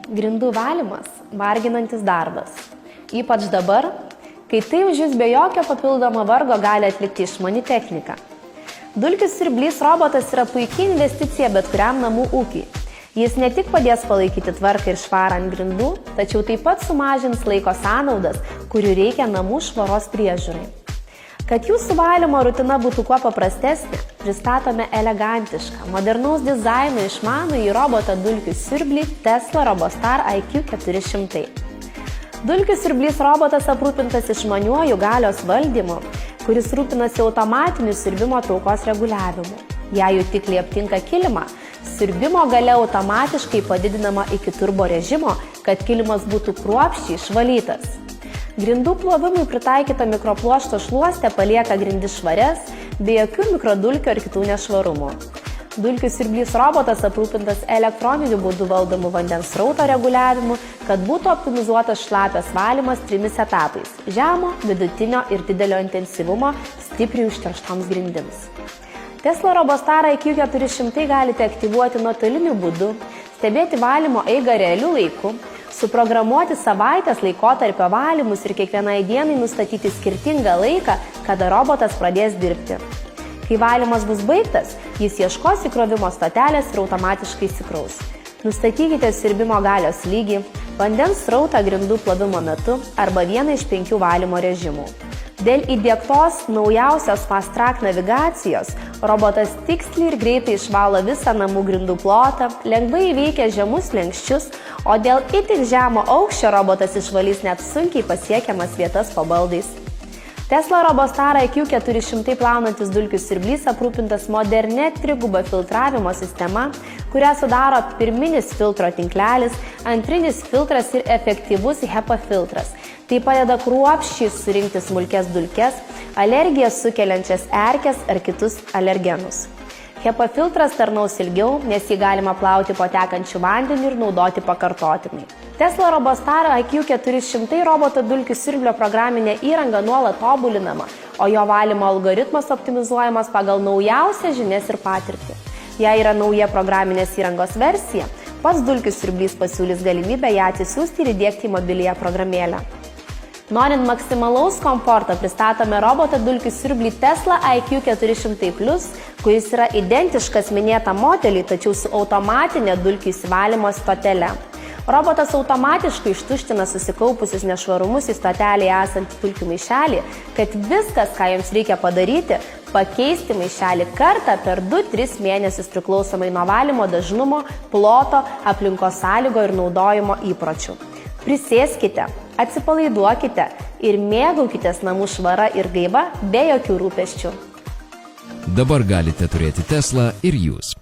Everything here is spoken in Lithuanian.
Grindų valymas – varginantis darbas. Ypač dabar, kai tai už jūs be jokio papildomo vargo gali atlikti išmani technika. Dulkių siurblys robotas yra puikiai investicija bet kuriam namų ūkiui. Jis ne tik padės palaikyti tvarką ir švarą ant grindų, tačiau taip pat sumažins laiko sąnaudas, kurių reikia namų švaros priežiūrai. Kad jūsų valymo rutina būtų kuo paprastesnė, pristatome elegantišką, modernaus dizaino išmanųjį robotą dulkių siurblį Tesla Robostar IQ 400. Dulkių siurblys robotas aprūpintas išmaniuoju galios valdymu, kuris rūpinasi automatiniu siurbimo traukos reguliavimu. Jei jutikliai aptinka kilimą, siurbimo galia automatiškai padidinama iki turbo režimo, kad kilimas būtų kruopščiai išvalytas. Grindų plovimui pritaikyta mikropluošto šluostė palieka grindis švarias, be jokių mikrodulkių ar kitų nešvarumų. Dulkių siurblys robotas aprūpintas elektroniniu būdu valdomų vandens srauto reguliavimu, kad būtų optimizuotas šlapias valymas 3 etapais – žemo, vidutinio ir didelio intensyvumo stipriai užterštoms grindims. Tesla Robostar IQ 400 galite aktyvuoti nuotoliniu būdu, stebėti valymo eigą realiu laiku, suprogramuoti savaitės laikotarpio valymus ir kiekvienai dienai nustatyti skirtingą laiką, kada robotas pradės dirbti. Kai valymas bus baigtas, jis ieškos įkrovimo stotelės ir automatiškai įsikraus. Nustatykite siurbimo galios lygį, vandens srautą grindų plovimo metu arba vieną iš 5 valymo režimų. Dėl įdiegtos naujausios Fast Track navigacijos, robotas tiksliai ir greitai išvalo visą namų grindų plotą, lengvai įveikia žemus slenksčius, o dėl itin žemo aukščio robotas išvalys net sunkiai pasiekiamas vietas po baldais. Tesla Robostar IQ 400 plaunantis dulkių siurblys aprūpintas moderne triguba filtravimo sistema, kurią sudaro pirminis filtro tinklelis, antrinis filtras ir efektyvus HEPA filtras. Tai padeda kruopščiai surinkti smulkes dulkes, alergijas sukeliančias erkes ar kitus alergenus. HEPA filtras tarnaus ilgiau, nes jį galima plauti po tekančiu vandeniu ir naudoti pakartotinai. Tesla Robostar IQ 400 roboto dulkių siurblio programinė įranga nuolat tobulinama, o jo valymo algoritmas optimizuojamas pagal naujausias žinias ir patirtį. Jei yra nauja programinės įrangos versija, pats dulkių siurblys pasiūlys galimybę ją atsisiųsti ir įdiegti į mobiliąją programėlę. Norint maksimalaus komforto, pristatome robotą dulkių siurblį Tesla IQ 400+, kuris yra identiškas minėtam modeliui, tačiau su automatinė dulkių įsivalymo stotele. Robotas automatiškai ištuština susikaupusius nešvarumus į stotelėje esantį dulkių maišelį, kad viskas, ką jums reikia padaryti, pakeisti maišelį kartą per 2-3 mėnesius priklausomai nuo valymo dažnumo, ploto, aplinkos sąlygo ir naudojimo įpročių. Prisėskite, atsipalaiduokite ir mėgaukitės namų švara ir gaiva be jokių rūpesčių. Dabar galite turėti Tesla ir jūs.